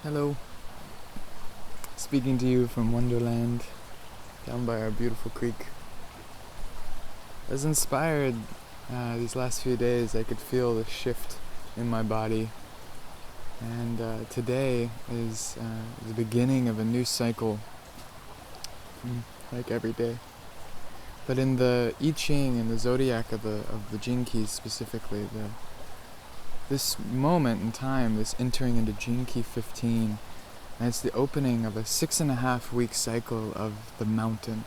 Hello, speaking to you from Wonderland, down by our beautiful creek. I was inspired these last few days. I could feel the shift in my body, and today is the beginning of a new cycle, like every day. But in the I Ching and the zodiac of the Gene Keys specifically, this moment in time, this entering into Gene Key 15, and it's the opening of a 6.5 week cycle of the mountain,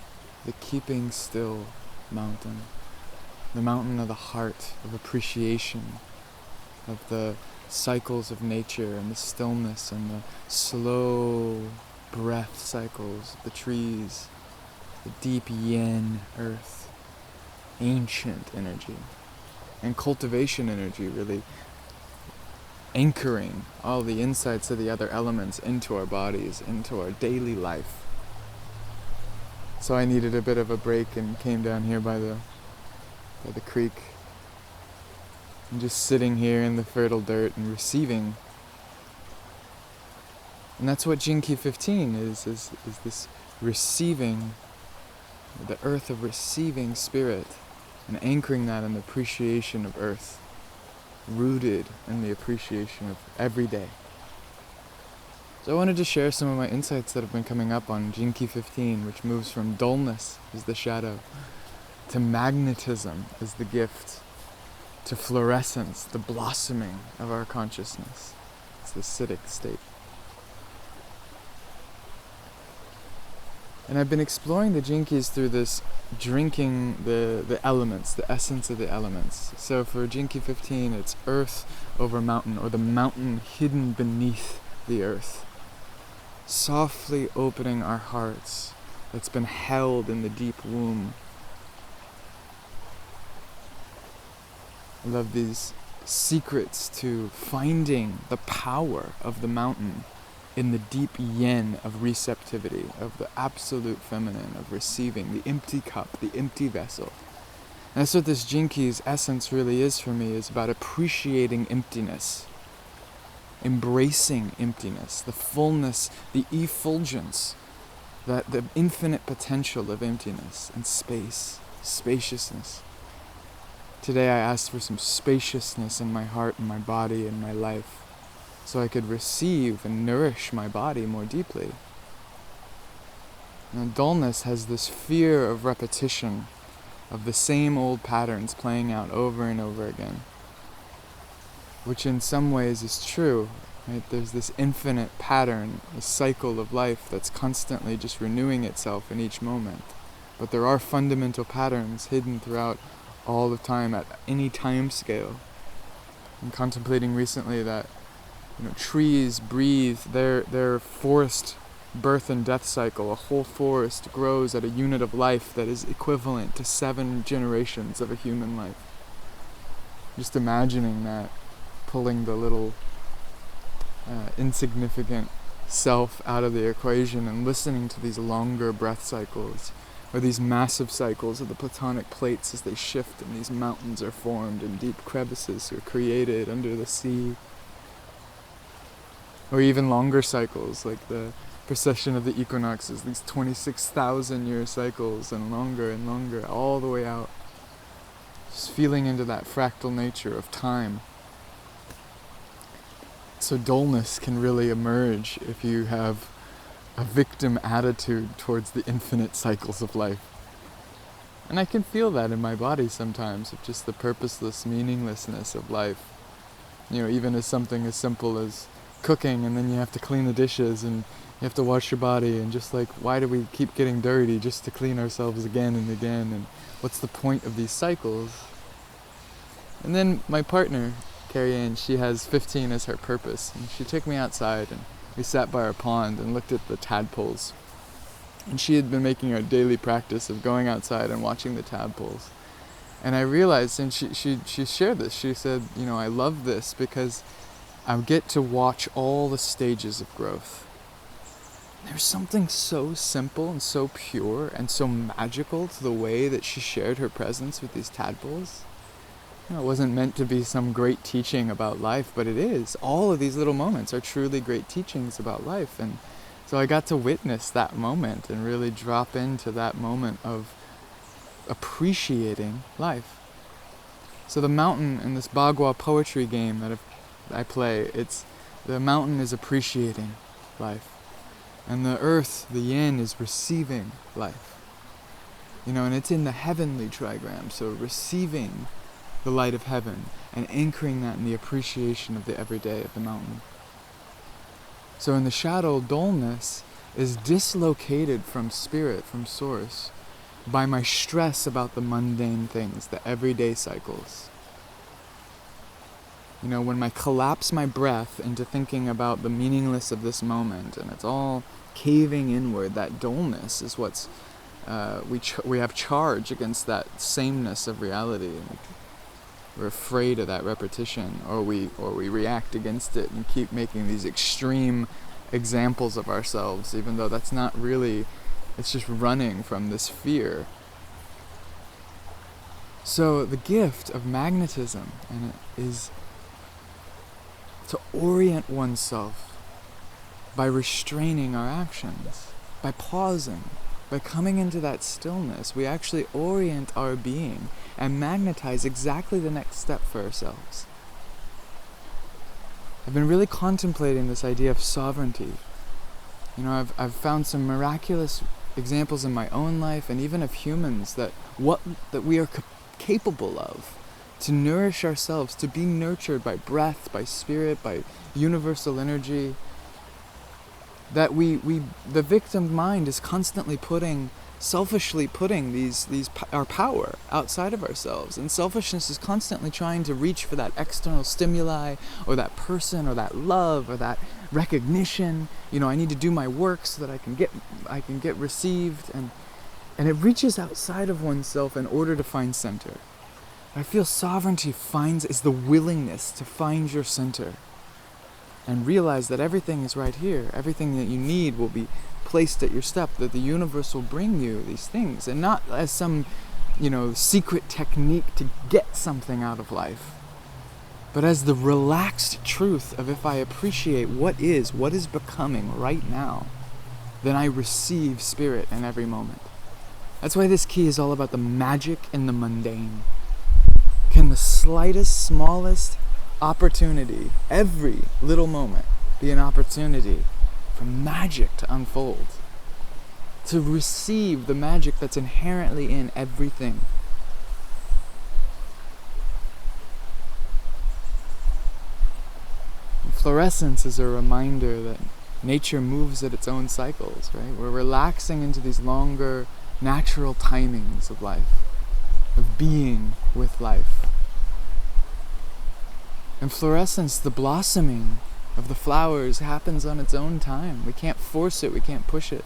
the keeping still mountain, the mountain of the heart, of appreciation, of the cycles of nature and the stillness and the slow breath cycles of the trees, the deep yin earth, ancient energy, and cultivation energy, really anchoring all the insights of the other elements into our bodies, into our daily life. So I needed a bit of a break and came down here by the creek and just sitting here in the fertile dirt and receiving. And that's what Gene Key 15 is this receiving, the earth of receiving spirit, and anchoring that in the appreciation of earth, rooted in the appreciation of every day. So I wanted to share some of my insights that have been coming up on Gene Key 15, which moves from dullness as the shadow, to magnetism as the gift, to fluorescence, the blossoming of our consciousness. It's the acidic state. And I've been exploring the Gene Keys through this drinking the elements, the essence of the elements. So for Gene Key 15, it's earth over mountain, or the mountain hidden beneath the earth. Softly opening our hearts that's been held in the deep womb. I love these secrets to finding the power of the mountain in the deep yin of receptivity, of the absolute feminine, of receiving, the empty cup, the empty vessel. And that's what this Gene Key's essence really is for me, is about appreciating emptiness, embracing emptiness, the fullness, the effulgence, the infinite potential of emptiness and space, spaciousness. Today I asked for some spaciousness in my heart and my body and my life, so I could receive and nourish my body more deeply. Now, dullness has this fear of repetition, of the same old patterns playing out over and over again, which in some ways is true, right? There's this infinite pattern, a cycle of life that's constantly just renewing itself in each moment. But there are fundamental patterns hidden throughout all of time at any time scale. I'm contemplating recently that trees breathe their forest birth and death cycle. A whole forest grows at a unit of life that is equivalent to 7 generations of a human life. Just imagining that, pulling the little insignificant self out of the equation and listening to these longer breath cycles, or these massive cycles of the platonic plates as they shift and these mountains are formed and deep crevices are created under the sea. Or even longer cycles, like the precession of the equinoxes, these 26,000 year cycles, and longer, all the way out. Just feeling into that fractal nature of time. So dullness can really emerge if you have a victim attitude towards the infinite cycles of life. And I can feel that in my body sometimes, of just the purposeless meaninglessness of life. Even as something as simple as cooking, and then you have to clean the dishes and you have to wash your body, and just like, why do we keep getting dirty just to clean ourselves again and again, and what's the point of these cycles? And then my partner, Carrie Ann, she has 15 as her purpose, and she took me outside and we sat by our pond and looked at the tadpoles. And she had been making a daily practice of going outside and watching the tadpoles. And I realized, and she shared this, she said, I love this because I get to watch all the stages of growth. There's something so simple and so pure and so magical to the way that she shared her presence with these tadpoles. It wasn't meant to be some great teaching about life, but it is. All of these little moments are truly great teachings about life. And so I got to witness that moment and really drop into that moment of appreciating life. So the mountain in this Bagua poetry game that I play, the mountain is appreciating life. And the earth, the yin, is receiving life. And it's in the heavenly trigram, so receiving the light of heaven and anchoring that in the appreciation of the everyday of the mountain. So in the shadow, dullness is dislocated from spirit, from source, by my stress about the mundane things, the everyday cycles. When I collapse my breath into thinking about the meaningless of this moment, and it's all caving inward, that dullness is what's we have charge against that sameness of reality. We're afraid of that repetition, or we react against it and keep making these extreme examples of ourselves, even though that's not really, it's just running from this fear. So the gift of magnetism is to orient oneself by restraining our actions, by pausing, by coming into that stillness. We actually orient our being and magnetize exactly the next step for ourselves. I've been really contemplating this idea of sovereignty. I've found some miraculous examples in my own life and even of humans that we are capable of to nourish ourselves, to be nurtured by breath, by spirit, by universal energy. That the victim mind is constantly selfishly putting our power outside of ourselves, and selfishness is constantly trying to reach for that external stimuli, or that person, or that love, or that recognition. I need to do my work so that I can get received, and it reaches outside of oneself in order to find center. I feel sovereignty is the willingness to find your center and realize that everything is right here. Everything that you need will be placed at your step, that the universe will bring you these things, and not as some, secret technique to get something out of life, but as the relaxed truth of, if I appreciate what is becoming right now, then I receive spirit in every moment. That's why this key is all about the magic in the mundane. Can the slightest, smallest opportunity, every little moment, be an opportunity for magic to unfold, to receive the magic that's inherently in everything? Fluorescence is a reminder that nature moves at its own cycles, right? We're relaxing into these longer, natural timings of life, of being with life. In fluorescence, the blossoming of the flowers happens on its own time. We can't force it, we can't push it.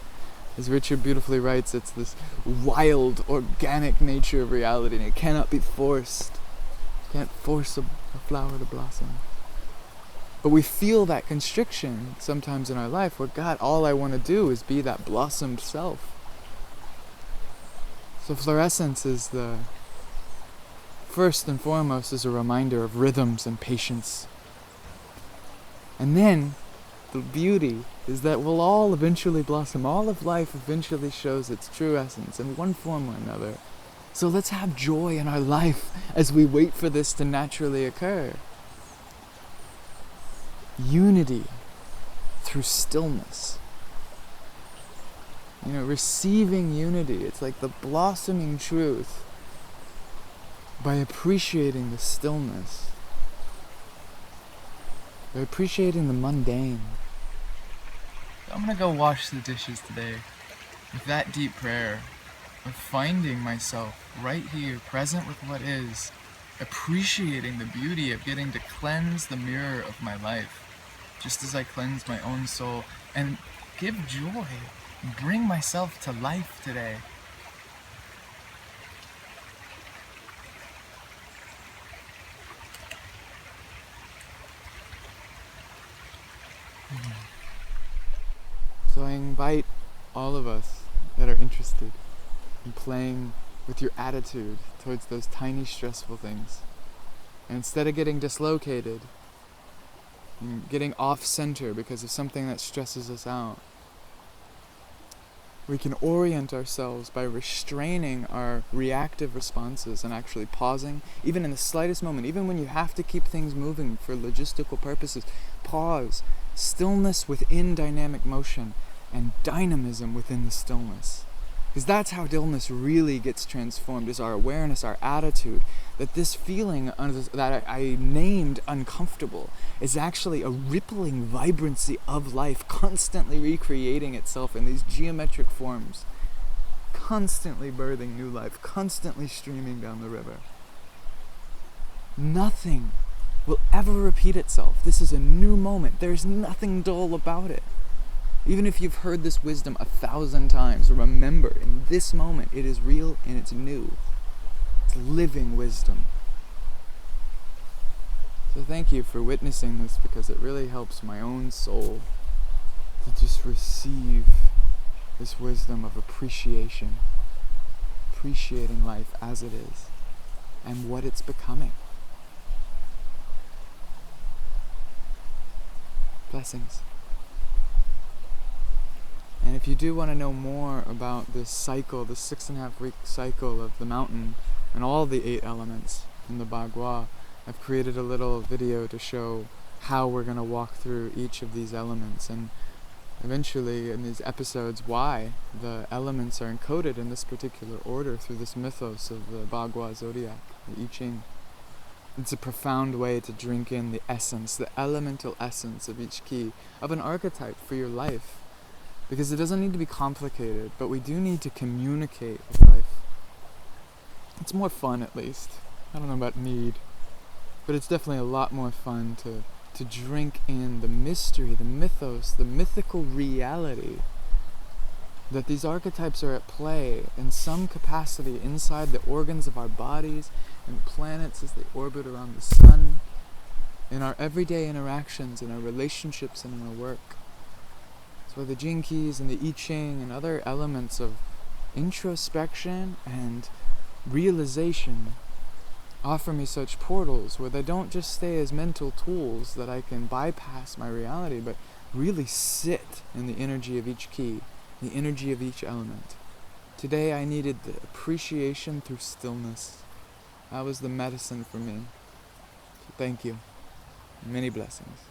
As Richard beautifully writes, it's this wild, organic nature of reality, and it cannot be forced. You can't force a flower to blossom. But we feel that constriction sometimes in our life, where, God, all I want to do is be that blossomed self. So fluorescence is first and foremost is a reminder of rhythms and patience. And then the beauty is that we'll all eventually blossom. All of life eventually shows its true essence in one form or another. So let's have joy in our life as we wait for this to naturally occur. Unity through stillness. Receiving unity. It's like the blossoming truth by appreciating the stillness, by appreciating the mundane. I'm going to go wash the dishes today with that deep prayer of finding myself right here, present with what is, appreciating the beauty of getting to cleanse the mirror of my life, just as I cleanse my own soul, and give joy, bring myself to life today. So I invite all of us that are interested in playing with your attitude towards those tiny stressful things. And instead of getting dislocated and getting off center because of something that stresses us out, we can orient ourselves by restraining our reactive responses and actually pausing, even in the slightest moment, even when you have to keep things moving for logistical purposes. Pause. Stillness within dynamic motion and dynamism within the stillness. Because that's how stillness really gets transformed, is our awareness, our attitude, that this feeling that I named uncomfortable is actually a rippling vibrancy of life, constantly recreating itself in these geometric forms, constantly birthing new life, constantly streaming down the river. Nothing will ever repeat itself. This is a new moment. There's nothing dull about it. Even if you've heard this wisdom 1,000 times, remember, in this moment, it is real and it's new. It's living wisdom. So thank you for witnessing this, because it really helps my own soul to just receive this wisdom of appreciation, appreciating life as it is and what it's becoming. Blessings. And if you do want to know more about this cycle, the 6.5-week cycle of the mountain and all the 8 elements in the Bagua, I've created a little video to show how we're going to walk through each of these elements, and eventually in these episodes why the elements are encoded in this particular order through this mythos of the Bagua zodiac, the I Ching. It's a profound way to drink in the essence, the elemental essence of each key, of an archetype for your life. Because it doesn't need to be complicated, but we do need to communicate with life. It's more fun, at least. I don't know about need, but it's definitely a lot more fun to drink in the mystery, the mythos, the mythical reality that these archetypes are at play in some capacity inside the organs of our bodies and planets as they orbit around the sun, in our everyday interactions, in our relationships, and in our work. So the Jing keys and the I Ching and other elements of introspection and realization offer me such portals where they don't just stay as mental tools that I can bypass my reality, but really sit in the energy of each key, the energy of each element. Today I needed the appreciation through stillness. That was the medicine for me. So thank you. Many blessings.